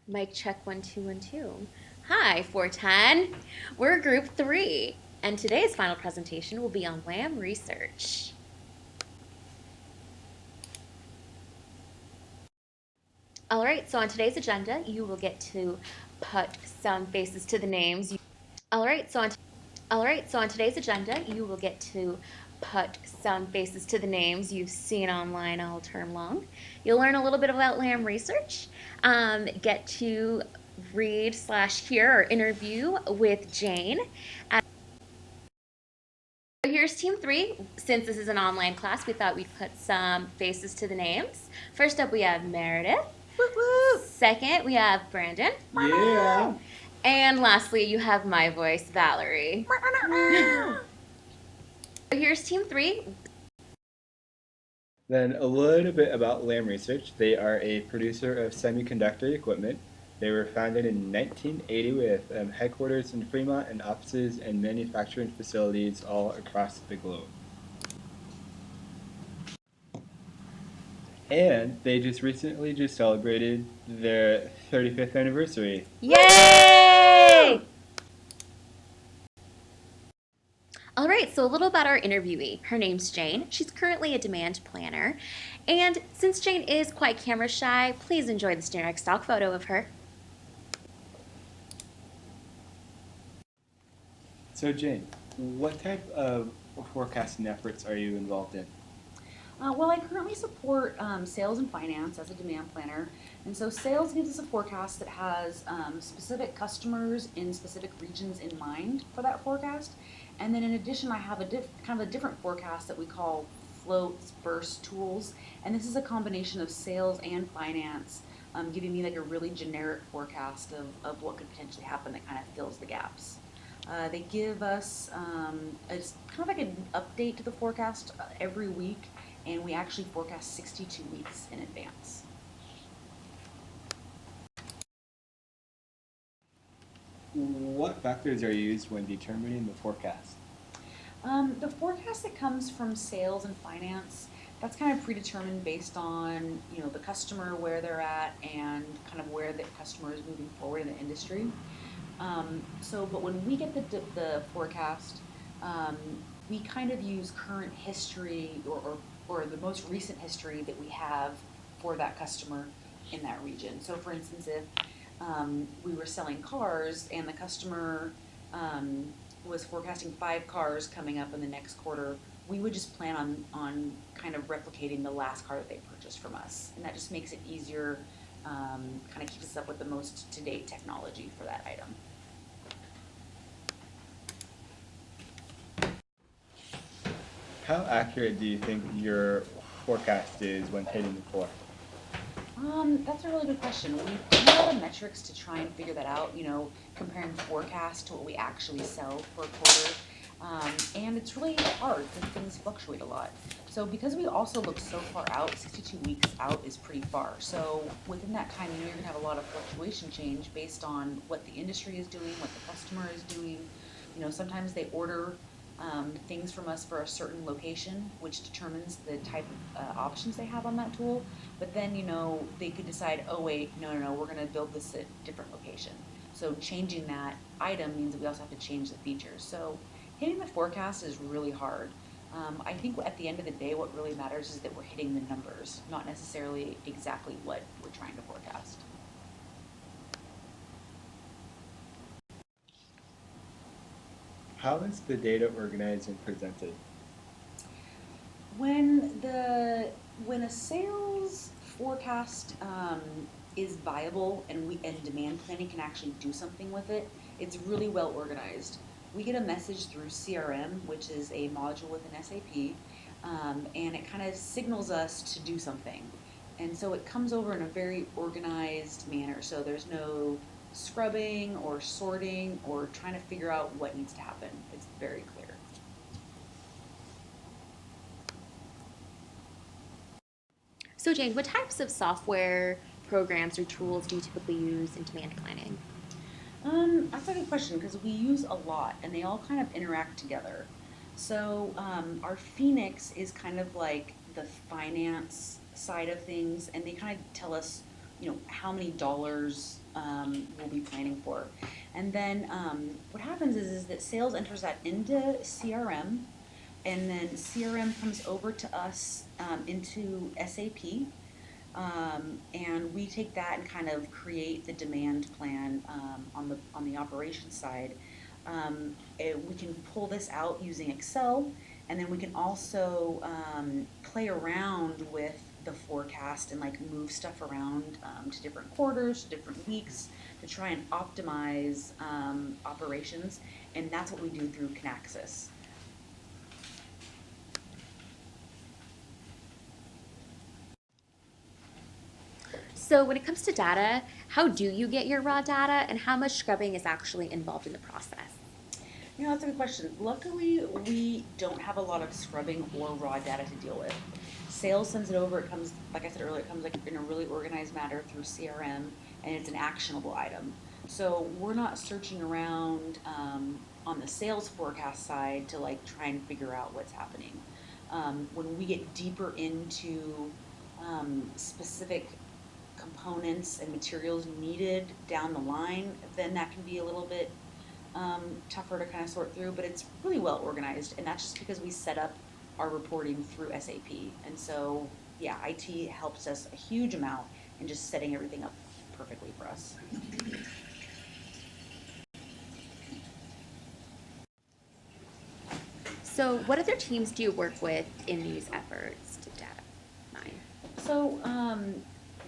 Mic check 1 2 1 2. Hi, 410. We're group 3, and today's final presentation will be on Lam Research. All right, so on today's agenda, you will get to put some faces to the names. All right, so on today's agenda, you will get to put some faces to the names you've seen online all term long. You'll learn a little bit about Lam Research, get to read/hear or interview with Jane. So here's team 3. Since this is an online class, we thought we'd put some faces to the names. First up, we have Meredith. Woo-woo. Second, we have Brandon. Yeah. And lastly, you have my voice, Valerie. So here's team 3. Then a little bit about Lam Research. They are a producer of semiconductor equipment. They were founded in 1980 with headquarters in Fremont and offices and manufacturing facilities all across the globe. And they just recently celebrated their 35th anniversary. Yay! All right, so a little about our interviewee. Her name's Jane. She's currently a demand planner. And since Jane is quite camera shy, please enjoy this generic stock photo of her. So Jane, what type of forecasting efforts are you involved in? Well, I currently support sales and finance as a demand planner. And so sales gives us a forecast that has specific customers in specific regions in mind for that forecast. And then in addition, I have a kind of a different forecast that we call floats, burst tools. And this is a combination of sales and finance, giving me like a really generic forecast of what could potentially happen that kind of fills the gaps. They give us it's kind of like an update to the forecast every week, and we actually forecast 62 weeks in advance. What factors are used when determining the forecast? The forecast that comes from sales and finance, that's kind of predetermined based on the customer, where they're at, and kind of where the customer is moving forward in the industry. But when we get the forecast, um, we kind of use current history or the most recent history that we have for that customer in that region. So, for instance, if we were selling cars and the customer um, was forecasting 5 cars coming up in the next quarter, we would just plan on kind of replicating the last car that they purchased from us. And that just makes it easier, kind of keeps us up with the most to-date technology for that item. How accurate do you think your forecast is when hitting the floor? That's a really good question. We do a lot of metrics to try and figure that out, comparing forecast to what we actually sell for a quarter. And it's really hard because things fluctuate a lot. So because we also look so far out, 62 weeks out is pretty far. So within that time, you're gonna have a lot of fluctuation change based on what the industry is doing, what the customer is doing. Sometimes they order things from us for a certain location, which determines the type of options they have on that tool. But then, they could decide, oh, wait, no, we're going to build this at a different location. So changing that item means that we also have to change the features. So hitting the forecast is really hard. I think at the end of the day, what really matters is that we're hitting the numbers, not necessarily exactly what we're trying to forecast. How is the data organized and presented? When a sales forecast is viable and demand planning can actually do something with it, it's really well organized. We get a message through CRM, which is a module within SAP, and it kind of signals us to do something. And so it comes over in a very organized manner. So there's no scrubbing or sorting or trying to figure out what needs to happen. It's very clear. So Jane, what types of software programs or tools do you typically use in demand planning? That's a good question because we use a lot and they all kind of interact together. So, our Phoenix is kind of like the finance side of things, and they kind of tell us how many dollars we'll be planning for. And then what happens is that sales enters that into CRM, and then CRM comes over to us into SAP, and we take that and kind of create the demand plan on the operations side. We can pull this out using Excel, and then we can also play around with the forecast and like move stuff around to different quarters, to different weeks, to try and optimize operations. And that's what we do through Kinaxis. So when it comes to data, how do you get your raw data and how much scrubbing is actually involved in the process? That's a good question. Luckily, we don't have a lot of scrubbing or raw data to deal with. Sales sends it over. It comes, like I said earlier, it comes like in a really organized manner through CRM, and it's an actionable item. So we're not searching around on the sales forecast side to like try and figure out what's happening. When we get deeper into specific components and materials needed down the line, then that can be a little bit tougher to kind of sort through, but it's really well organized, and that's just because we set up our reporting through SAP. And so, yeah, IT helps us a huge amount in just setting everything up perfectly for us. So what other teams do you work with in these efforts to data mine? So,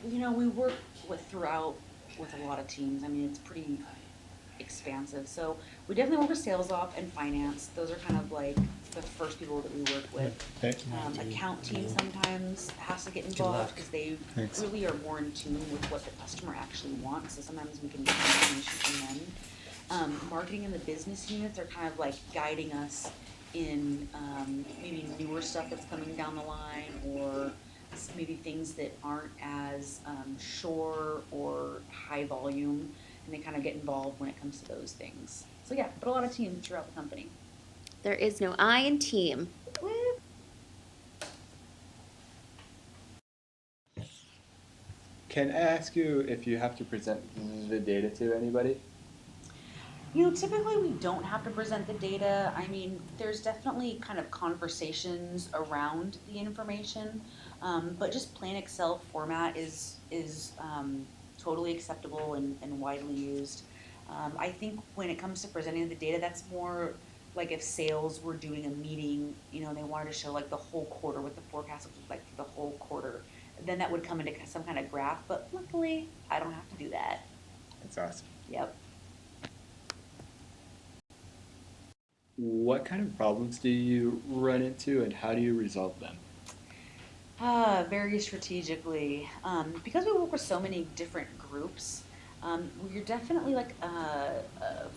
we work with a lot of teams. I mean, it's pretty expansive. So we definitely work with sales op and finance. Those are kind of like the first people that we work with. Okay. Account team sometimes has to get involved because they Thanks. really are more in tune with what the customer actually wants. So sometimes we can get information from them. Marketing and the business units are kind of like guiding us in maybe newer stuff that's coming down the line, or maybe things that aren't as sure or high volume, and they kind of get involved when it comes to those things. So yeah, but a lot of teams throughout the company. There is no I in team. Can I ask you if you have to present the data to anybody? Typically we don't have to present the data. I mean, there's definitely kind of conversations around the information, but just plain Excel format is totally acceptable and widely used. I think when it comes to presenting the data, that's more like if sales were doing a meeting, and they wanted to show like the whole quarter, what the forecast was like for the whole quarter, then that would come into some kind of graph. But luckily, I don't have to do that. That's awesome. Yep. What kind of problems do you run into and how do you resolve them? Very strategically. Because we work with so many different groups, we're definitely like a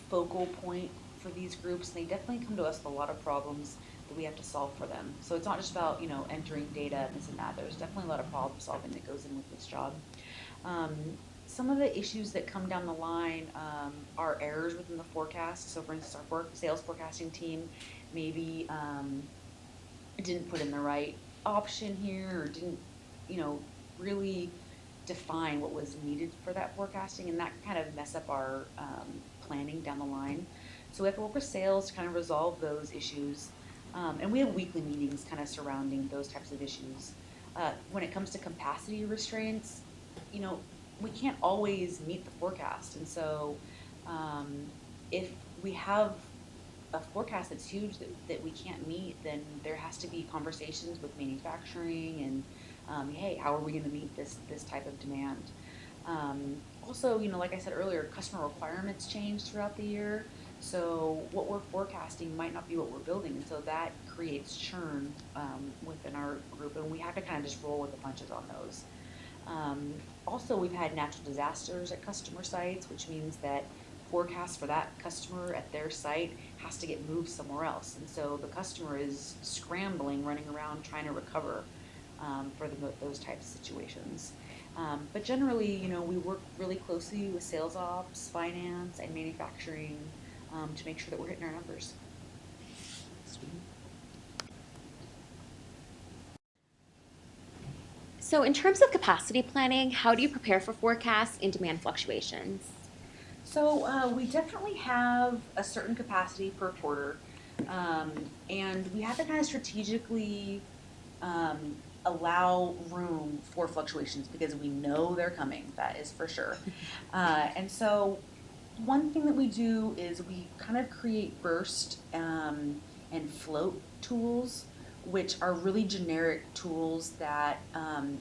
focal point for these groups. They definitely come to us with a lot of problems that we have to solve for them. So it's not just about, entering data and this and that. There's definitely a lot of problem solving that goes in with this job. Um, some of the issues that come down the line are errors within the forecast. So for instance, our sales forecasting team maybe didn't put in the right option here, or didn't, you know, really define what was needed for that forecasting, and that kind of mess up our planning down the line. So we have to work with sales to kind of resolve those issues, and we have weekly meetings kind of surrounding those types of issues. When it comes to capacity restraints, you know, we can't always meet the forecast, and so um, if we have a forecast that's huge that we can't meet, then there has to be conversations with manufacturing and hey, how are we going to meet this type of demand? Also, like I said earlier, customer requirements change throughout the year. So what we're forecasting might not be what we're building, and so that creates churn within our group, and we have to kind of just roll with the punches on those. Um, Also, we've had natural disasters at customer sites, which means that forecast for that customer at their site has to get moved somewhere else. And so the customer is scrambling, running around trying to recover for those types of situations. But generally, we work really closely with sales ops, finance, and manufacturing to make sure that we're hitting our numbers. So, in terms of capacity planning, how do you prepare for forecasts and demand fluctuations? So we definitely have a certain capacity per quarter, and we have to kind of strategically allow room for fluctuations because we know they're coming. That is for sure. And so one thing that we do is we kind of create burst and float tools, which are really generic tools that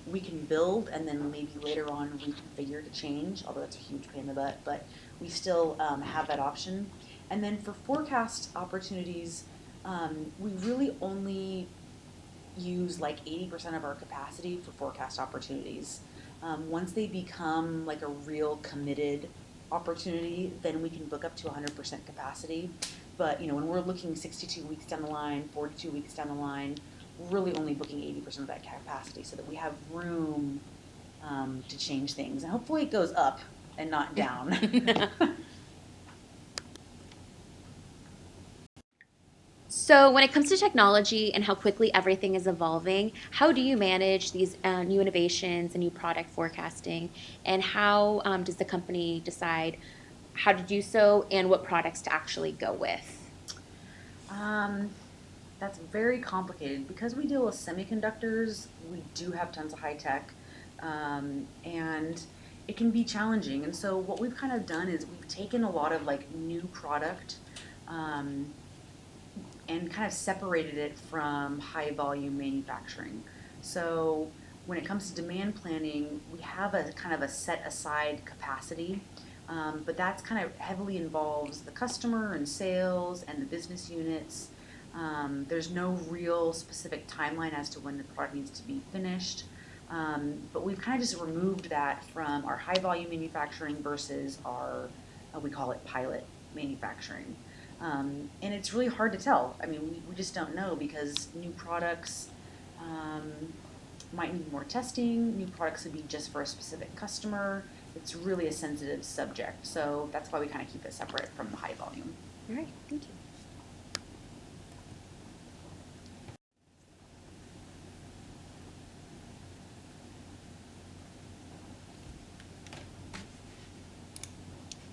we can build and then maybe later on reconfigure to change, although that's a huge pain in the butt, but we still have that option. And then for forecast opportunities, we really only use like 80% of our capacity for forecast opportunities. Once they become like a real committed opportunity, then we can book up to 100% capacity. But when we're looking 62 weeks down the line, 42 weeks down the line, we're really only booking 80% of that capacity so that we have room to change things. And hopefully it goes up and not down. So, when it comes to technology and how quickly everything is evolving, how do you manage these new innovations and new product forecasting? And how does the company decide how to do so and what products to actually go with? um, That's very complicated. Because we deal with semiconductors, we do have tons of high tech, and it can be challenging. And so what we've kind of done is we've taken a lot of like new product, um, and kind of separated it from high volume manufacturing. So when it comes to demand planning, we have a kind of a set aside capacity, but that's kind of heavily involves the customer and sales and the business units. There's no real specific timeline as to when the product needs to be finished. But we've kind of just removed that from our high volume manufacturing versus our, we call it pilot manufacturing. And it's really hard to tell. I mean, we just don't know because new products um, might need more testing. New products would be just for a specific customer. It's really a sensitive subject. So that's why we kind of keep it separate from the high volume. All right, thank you.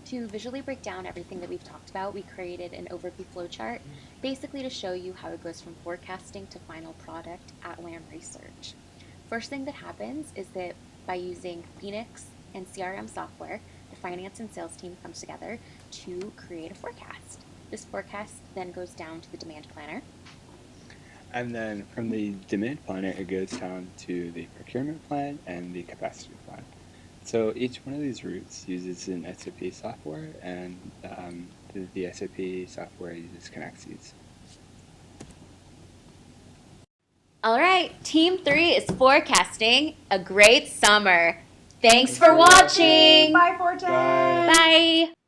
To visually break down everything that we've talked about, we created an overview flowchart, basically to show you how it goes from forecasting to final product at Lam Research. First thing that happens is that by using Phoenix and CRM software, the finance and sales team comes together to create a forecast. This forecast then goes down to the demand planner. And then from the demand planner, it goes down to the procurement plan and the capacity plan. So each one of these routes uses an SAP software, and the SAP software uses Connexes. All right, Team 3 is forecasting a great summer. Thanks for for watching. watching. Bye, Forte! Bye. Bye.